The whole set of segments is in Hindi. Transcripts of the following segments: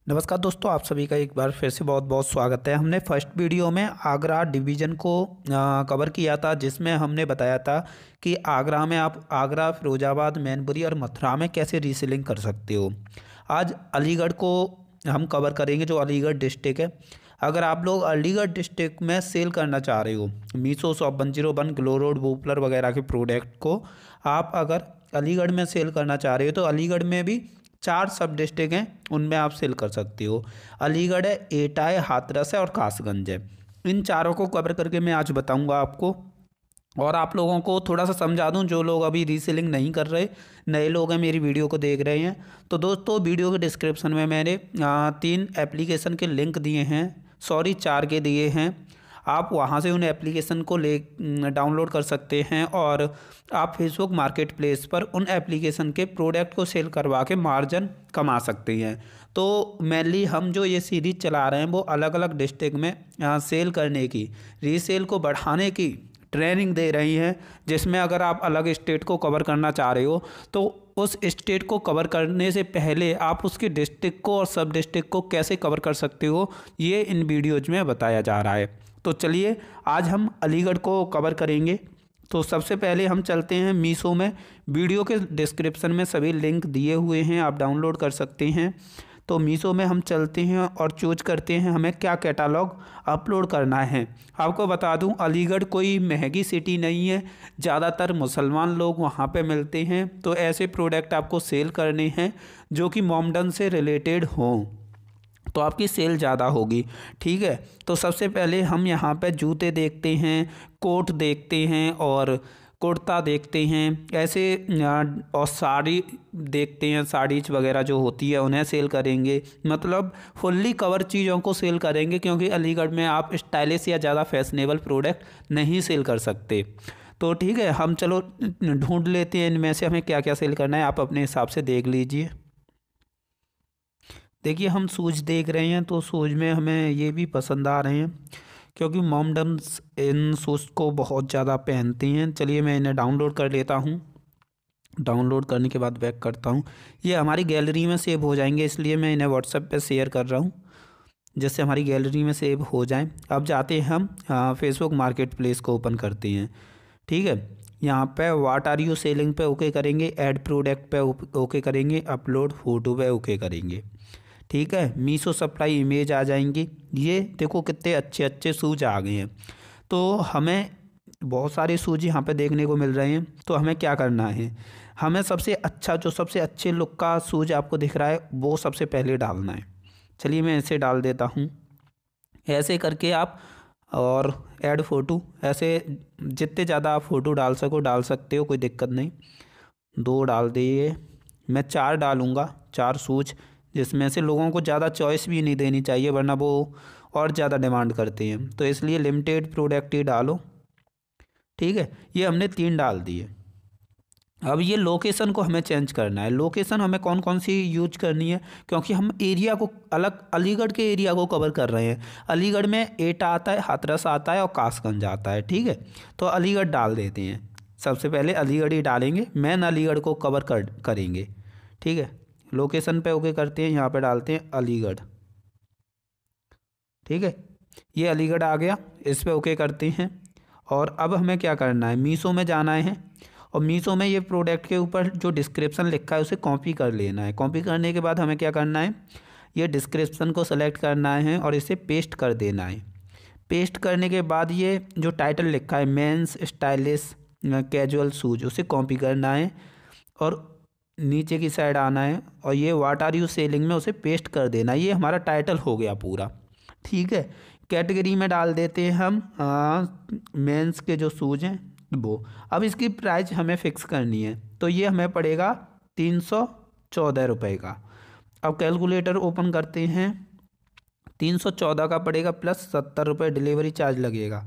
नमस्कार दोस्तों, आप सभी का एक बार फिर से बहुत बहुत स्वागत है। हमने फर्स्ट वीडियो में आगरा डिवीज़न को कवर किया था, जिसमें हमने बताया था कि आगरा में आप आगरा, फिरोजाबाद, मैनपुरी और मथुरा में कैसे रीसेलिंग कर सकते हो। आज अलीगढ़ को हम कवर करेंगे, जो अलीगढ़ डिस्ट्रिक्ट है। अगर आप लोग अलीगढ़ डिस्ट्रिक्ट में सेल करना चाह रहे हो मीशो, शॉप 101, ग्लो रोड, वूपलर वगैरह के प्रोडक्ट को, आप अगर अलीगढ़ में सेल करना चाह रहे हो तो अलीगढ़ में भी 4 सब डिस्ट्रिक्ट हैं, उनमें आप सेल कर सकते हो। अलीगढ़ है, एटा है, हाथरस है और कासगंज है। इन चारों को कवर करके मैं आज बताऊंगा आपको, और आप लोगों को थोड़ा सा समझा दूं, जो लोग अभी रीसेलिंग नहीं कर रहे, नए लोग हैं, मेरी वीडियो को देख रहे हैं। तो दोस्तों, वीडियो के डिस्क्रिप्शन में मैंने 3 एप्लीकेशन के लिंक दिए हैं, सॉरी 4 के दिए हैं। आप वहां से उन एप्लीकेशन को डाउनलोड कर सकते हैं और आप फेसबुक मार्केट प्लेस पर उन एप्लीकेशन के प्रोडक्ट को सेल करवा के मार्जिन कमा सकते हैं। तो मेनली हम जो ये सीरीज चला रहे हैं वो अलग अलग डिस्ट्रिक्ट में सेल करने की, रीसेल को बढ़ाने की ट्रेनिंग दे रही हैं, जिसमें अगर आप अलग स्टेट को कवर करना चाह रहे हो तो उस स्टेट को कवर करने से पहले आप उसके डिस्ट्रिक्ट को और सब डिस्ट्रिक्ट को कैसे कवर कर सकते हो, ये इन वीडियोज में बताया जा रहा है। तो चलिए, आज हम अलीगढ़ को कवर करेंगे। तो सबसे पहले हम चलते हैं मीशो में। वीडियो के डिस्क्रिप्शन में सभी लिंक दिए हुए हैं, आप डाउनलोड कर सकते हैं। तो मीशो में हम चलते हैं और चूज करते हैं हमें क्या कैटालॉग अपलोड करना है। आपको बता दूं, अलीगढ़ कोई महंगी सिटी नहीं है, ज़्यादातर मुसलमान लोग वहां पे मिलते हैं। तो ऐसे प्रोडक्ट आपको सेल करने हैं जो कि मोमडन से रिलेटेड हों, तो आपकी सेल ज़्यादा होगी। ठीक है, तो सबसे पहले हम यहाँ पे जूते देखते हैं, कोट देखते हैं और कुर्ता देखते हैं, ऐसे और साड़ी देखते हैं। साड़ीज वगैरह जो होती है उन्हें सेल करेंगे, मतलब फुल्ली कवर चीज़ों को सेल करेंगे, क्योंकि अलीगढ़ में आप स्टाइलिश या ज़्यादा फैशनेबल प्रोडक्ट नहीं सेल कर सकते। तो ठीक है, हम चलो ढूंढ लेते हैं इनमें से हमें क्या क्या सेल करना है, आप अपने हिसाब से देख लीजिए। देखिए, हम शूज देख रहे हैं, तो शूज में हमें ये भी पसंद आ रहे हैं, क्योंकि मॉमडम्स इन शूज़ को बहुत ज़्यादा पहनती हैं। चलिए, मैं इन्हें डाउनलोड कर लेता हूँ। डाउनलोड करने के बाद बैक करता हूँ। ये हमारी गैलरी में सेव हो जाएंगे, इसलिए मैं इन्हें व्हाट्सएप पे शेयर कर रहा हूँ, जिससे हमारी गैलरी में सेव हो जाएं। अब जाते हैं हम फेसबुक मार्केट प्लेस को ओपन करते हैं। ठीक है, यहाँ पे व्हाट आर यू सेलिंग पे ओके करेंगे, ऐड प्रोडक्ट पे ओके करेंगे, अपलोड फोटो पे ओके करेंगे। ठीक है, मीशो सप्लाई इमेज आ जाएंगी। ये देखो कितने अच्छे अच्छे शूज आ गए हैं। तो हमें बहुत सारे शूज यहाँ पे देखने को मिल रहे हैं। तो हमें क्या करना है, हमें सबसे अच्छा, जो सबसे अच्छे लुक का शूज आपको दिख रहा है वो सबसे पहले डालना है। चलिए, मैं ऐसे डाल देता हूँ। ऐसे करके आप, और ऐड फ़ोटो, ऐसे जितने ज़्यादा आप फ़ोटो डाल सको डाल सकते हो, कोई दिक्कत नहीं। 2 डाल दिए, मैं 4 डालूँगा, 4 शूज, जिसमें से लोगों को ज़्यादा चॉइस भी नहीं देनी चाहिए, वरना वो और ज़्यादा डिमांड करते हैं। तो इसलिए लिमिटेड प्रोडक्ट ही डालो। ठीक है, ये हमने 3 डाल दिए। अब ये लोकेशन को हमें चेंज करना है। लोकेशन हमें कौन कौन सी यूज करनी है, क्योंकि हम एरिया को अलग, अलीगढ़ के एरिया को कवर कर रहे हैं। अलीगढ़ में एटा आता है, हाथरस आता है और कासगंज आता है। ठीक है, तो अलीगढ़ डाल देते हैं। सबसे पहले अलीगढ़ ही डालेंगे, मेन अलीगढ़ को कवर करेंगे। ठीक है, लोकेशन पे ओके करते हैं, यहाँ पे डालते हैं अलीगढ़। ठीक है, ये अलीगढ़ आ गया, इस पे ओके करते हैं। और अब हमें क्या करना है, मीशो में जाना है, और मीशो में ये प्रोडक्ट के ऊपर जो डिस्क्रिप्शन लिखा है उसे कॉपी कर लेना है। कॉपी करने के बाद हमें क्या करना है, ये डिस्क्रिप्शन को सेलेक्ट करना है और इसे पेस्ट कर देना है। पेस्ट करने के बाद ये जो टाइटल लिखा है, मेंस स्टाइलिश कैजुअल शूज, उसे कॉपी करना है और नीचे की साइड आना है, और ये व्हाट आर यू सेलिंग में उसे पेस्ट कर देना। ये हमारा टाइटल हो गया पूरा। ठीक है, कैटेगरी में डाल देते हैं हम मेंस के जो शूज़ हैं वो। अब इसकी प्राइस हमें फ़िक्स करनी है, तो ये हमें पड़ेगा 314 रुपये का। अब कैलकुलेटर ओपन करते हैं, 314 का पड़ेगा प्लस 70 रुपये डिलीवरी चार्ज लगेगा।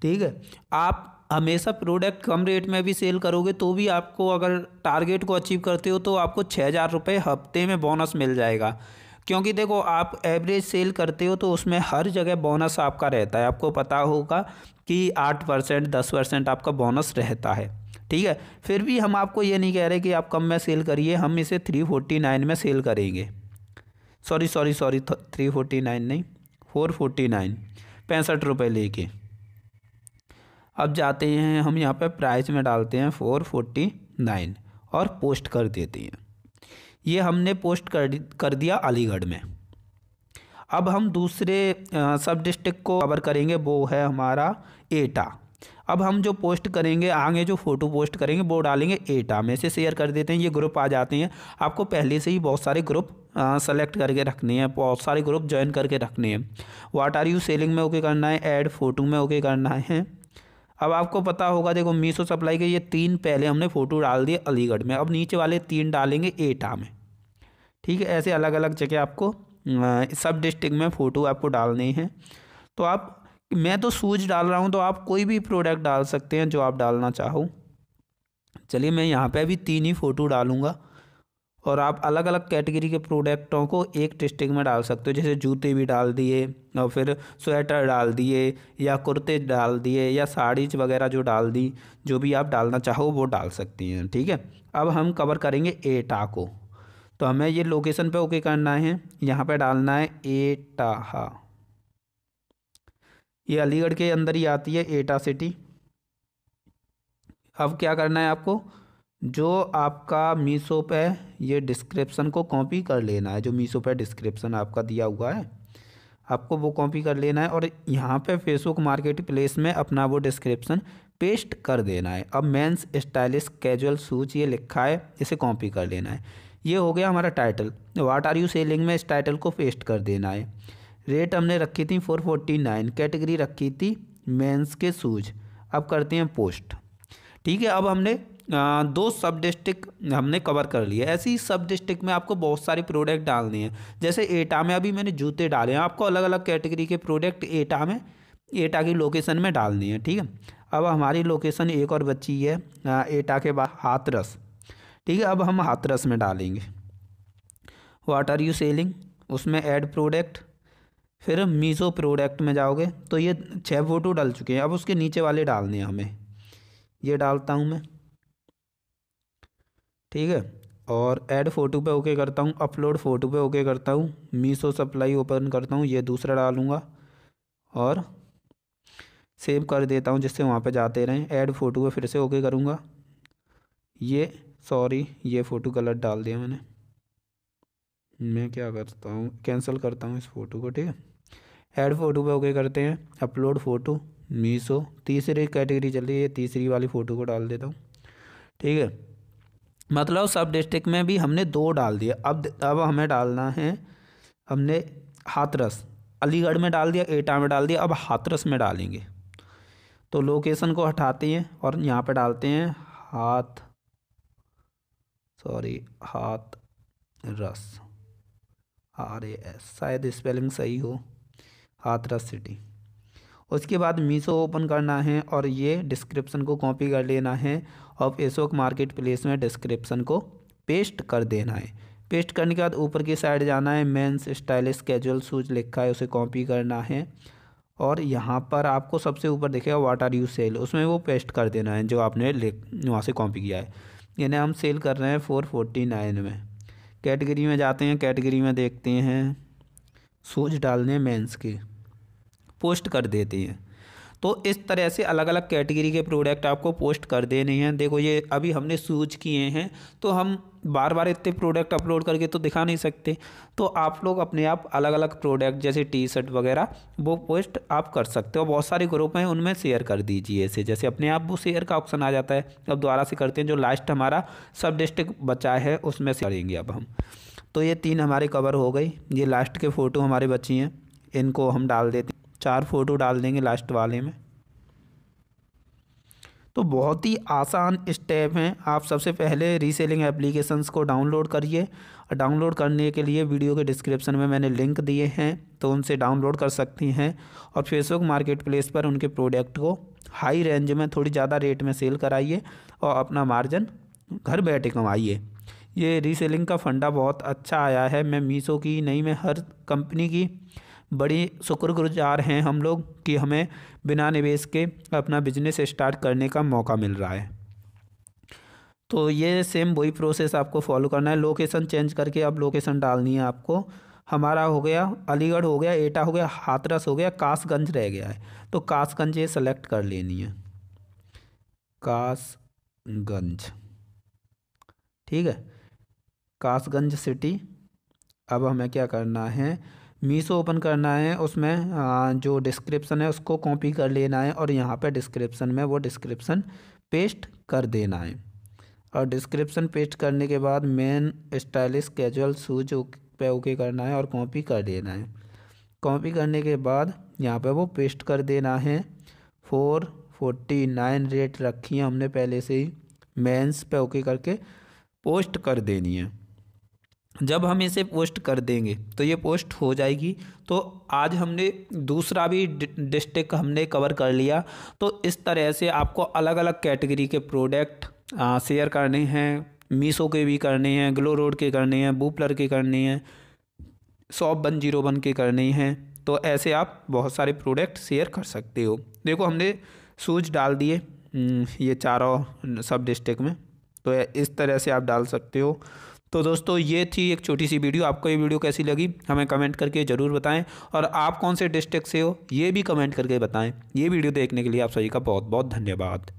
ठीक है, आप हमेशा प्रोडक्ट कम रेट में भी सेल करोगे तो भी आपको, अगर टारगेट को अचीव करते हो तो आपको 6,000 रुपये हफ्ते में बोनस मिल जाएगा। क्योंकि देखो, आप एवरेज सेल करते हो तो उसमें हर जगह बोनस आपका रहता है। आपको पता होगा कि 8%, 10% आपका बोनस रहता है। ठीक है, फिर भी हम आपको ये नहीं कह रहे कि आप कम में सेल करिए, हम इसे 349 में सेल करेंगे। सॉरी 349 नहीं, 449, 65 रुपये लेके। अब जाते हैं हम यहाँ पे प्राइस में डालते हैं 449 और पोस्ट कर देते हैं। ये हमने पोस्ट कर दिया अलीगढ़ में। अब हम दूसरे सब डिस्ट्रिक्ट को कवर करेंगे, वो है हमारा एटा। अब हम जो पोस्ट करेंगे, आगे जो फ़ोटो पोस्ट करेंगे वो डालेंगे एटा में से। शेयर कर देते हैं, ये ग्रुप आ जाते हैं। आपको पहले से ही बहुत सारे ग्रुप सेलेक्ट करके रखने हैं, बहुत सारे ग्रुप ज्वाइन करके रखने हैं। व्हाट आर यू सेलिंग में ओके करना है, ऐड फोटो में ओके करना है। अब आपको पता होगा, देखो मीशो सप्लाई के ये 3 पहले हमने फ़ोटो डाल दिए अलीगढ़ में, अब नीचे वाले 3 डालेंगे एटा में। ठीक है, ऐसे अलग अलग जगह आपको सब डिस्ट्रिक्ट में फ़ोटो आपको डालने हैं। तो आप, मैं तो शूज डाल रहा हूँ, तो आप कोई भी प्रोडक्ट डाल सकते हैं जो आप डालना चाहो। चलिए मैं यहाँ पे अभी 3 ही फ़ोटो डालूँगा, और आप अलग अलग कैटेगरी के प्रोडक्टों को एक डिस्ट्रिक्ट में डाल सकते हो। जैसे जूते भी डाल दिए, और फिर स्वेटर डाल दिए, या कुर्ते डाल दिए, या साड़ीज वगैरह जो डाल दी, जो भी आप डालना चाहो वो डाल सकती हैं। ठीक है, अब हम कवर करेंगे एटा को। तो हमें ये लोकेशन पे ओके करना है, यहाँ पे डालना है एटा। ये अलीगढ़ के अंदर ही आती है एटा सिटी। अब क्या करना है आपको, जो आपका मीशो पे ये डिस्क्रिप्शन को कॉपी कर लेना है, जो मीशो पे डिस्क्रिप्शन आपका दिया हुआ है आपको वो कॉपी कर लेना है, और यहाँ पे फेसबुक मार्केट प्लेस में अपना वो डिस्क्रिप्शन पेस्ट कर देना है। अब मेंस स्टाइलिश कैजुअल शूज ये लिखा है, इसे कॉपी कर लेना है। ये हो गया हमारा title. What are you selling में इस टाइटल को पेस्ट कर देना है। रेट हमने रखी थी 449, कैटेगरी रखी थी मेंस के शूज। अब करते हैं पोस्ट। ठीक है, अब हमने 2 सब डिस्ट्रिक्ट हमने कवर कर लिए। ऐसे ही सब डिस्ट्रिक्ट में आपको बहुत सारे प्रोडक्ट डालने हैं। जैसे एटा में अभी मैंने जूते डाले हैं, आपको अलग अलग कैटेगरी के प्रोडक्ट एटा में, एटा की लोकेशन में डालनी है। ठीक है, अब हमारी लोकेशन एक और बची है एटा के बाद हाथरस। ठीक है, अब हम हाथरस में डालेंगे व्हाट आर यू सेलिंग, उसमें ऐड प्रोडक्ट, फिर मीशो प्रोडक्ट में जाओगे तो ये 6 फ़ोटो डल चुके हैं। अब उसके नीचे वाले डालने हैं हमें, ये डालता हूँ मैं। ठीक है, और ऐड फ़ोटो पे ओके करता हूँ, अपलोड फ़ोटो पे ओके करता हूँ, मीशो सप्लाई ओपन करता हूँ, ये दूसरा डालूँगा और सेव कर देता हूँ जिससे वहाँ पे जाते रहें। ऐड फ़ोटो पे फिर से ओके करूँगा। ये सॉरी, ये फ़ोटो गलत डाल दिया मैंने। मैं क्या करता हूँ, कैंसिल करता हूँ इस फ़ोटो को। ठीक है, ऐड फ़ोटो पे ओके करते हैं, अपलोड फ़ोटो, मीशो, तीसरी कैटेगरी चल रही है, तीसरी वाली फ़ोटो को डाल देता हूँ। ठीक है, मतलब सब डिस्ट्रिक्ट में भी हमने 2 डाल दिए। अब हमें डालना है, हमने हाथरस अलीगढ़ में डाल दिया, एटा में डाल दिया, अब हाथरस में डालेंगे। तो लोकेशन को हटाते हैं और यहाँ पे डालते हैं हाथरस, RAS, शायद स्पेलिंग सही हो, हाथरस सिटी। उसके बाद मीशो ओपन करना है और ये डिस्क्रिप्शन को कॉपी कर लेना है और फेसबुक मार्केट प्लेस में डिस्क्रिप्शन को पेस्ट कर देना है। पेस्ट करने के बाद ऊपर की साइड जाना है, मेंस स्टाइलिश कैजुअल शूज लिखा है, उसे कॉपी करना है, और यहाँ पर आपको सबसे ऊपर दिखेगा व्हाट आर यू सेल, उसमें वो पेस्ट कर देना है जो आपने वहाँ से कॉपी किया है। यानी हम सेल कर रहे हैं 449 में। कैटेगरी में जाते हैं, कैटेगरी में देखते हैं शूज डालने मेंस के, पोस्ट कर देते हैं। तो इस तरह से अलग अलग कैटेगरी के प्रोडक्ट आपको पोस्ट कर देने हैं। देखो ये अभी हमने शूज किए हैं, तो हम बार बार इतने प्रोडक्ट अपलोड करके तो दिखा नहीं सकते। तो आप लोग अपने आप अलग अलग प्रोडक्ट जैसे टी शर्ट वगैरह वो पोस्ट आप कर सकते हो। बहुत सारे ग्रुप हैं उनमें शेयर कर दीजिए ऐसे, जैसे अपने आप वो शेयर का ऑप्शन आ जाता है। अब दोबारा से करते हैं, जो लास्ट हमारा सब डिस्ट्रिक्ट बचा है उसमें से करेंगे अब हम। तो ये 3 हमारे कवर हो गई। ये लास्ट के फ़ोटो हमारे बची हैं, इनको हम डाल देते हैं। 4 फ़ोटो डाल देंगे लास्ट वाले में। तो बहुत ही आसान स्टेप हैं। आप सबसे पहले रीसेलिंग एप्लीकेशंस को डाउनलोड करिए, और डाउनलोड करने के लिए वीडियो के डिस्क्रिप्शन में मैंने लिंक दिए हैं, तो उनसे डाउनलोड कर सकती हैं। और फेसबुक मार्केट प्लेस पर उनके प्रोडक्ट को हाई रेंज में थोड़ी ज़्यादा रेट में सेल कराइए और अपना मार्जिन घर बैठे कमाइए। ये रीसेलिंग का फंडा बहुत अच्छा आया है। मैं मीशो की नहीं, मैं हर कंपनी की बड़ी शुक्रगुजार हैं हम लोग कि हमें बिना निवेश के अपना बिजनेस स्टार्ट करने का मौका मिल रहा है। तो ये सेम वही प्रोसेस आपको फॉलो करना है। लोकेशन चेंज करके अब लोकेशन डालनी है आपको हमारा हो गया अलीगढ़, हो गया एटा, हो गया हाथरस, हो गया कासगंज रह गया है। तो कासगंज ये सेलेक्ट कर लेनी है, कासगंज। ठीक है, कासगंज सिटी। अब हमें क्या करना है, मीशो ओपन करना है, उसमें जो डिस्क्रिप्शन है उसको कॉपी कर लेना है और यहाँ पे डिस्क्रिप्शन में वो डिस्क्रिप्शन पेस्ट कर देना है। और डिस्क्रिप्शन पेस्ट करने के बाद मेन स्टाइलिश कैजुअल शूज पे ओके करना है और कॉपी कर देना है। कॉपी करने के बाद यहाँ पे वो पेस्ट कर देना है। 449 रेट रखी है हमने पहले से ही, मेंस पे ओके करके पोस्ट कर देनी है। जब हम इसे पोस्ट कर देंगे तो ये पोस्ट हो जाएगी। तो आज हमने दूसरा भी डिस्ट्रिक्ट हमने कवर कर लिया। तो इस तरह से आपको अलग अलग कैटेगरी के प्रोडक्ट शेयर करने हैं, मीशो के भी करने हैं, ग्लो रोड के करने हैं, बूपलर के करने हैं, शॉप 101 के करने हैं। तो ऐसे आप बहुत सारे प्रोडक्ट शेयर कर सकते हो। देखो हमने शूज डाल दिए ये चारों सब डिस्ट्रिक्ट में, तो इस तरह से आप डाल सकते हो। तो दोस्तों ये थी एक छोटी सी वीडियो। आपको ये वीडियो कैसी लगी हमें कमेंट करके ज़रूर बताएं, और आप कौन से डिस्ट्रिक्ट से हो ये भी कमेंट करके बताएं। ये वीडियो देखने के लिए आप सभी का बहुत बहुत धन्यवाद।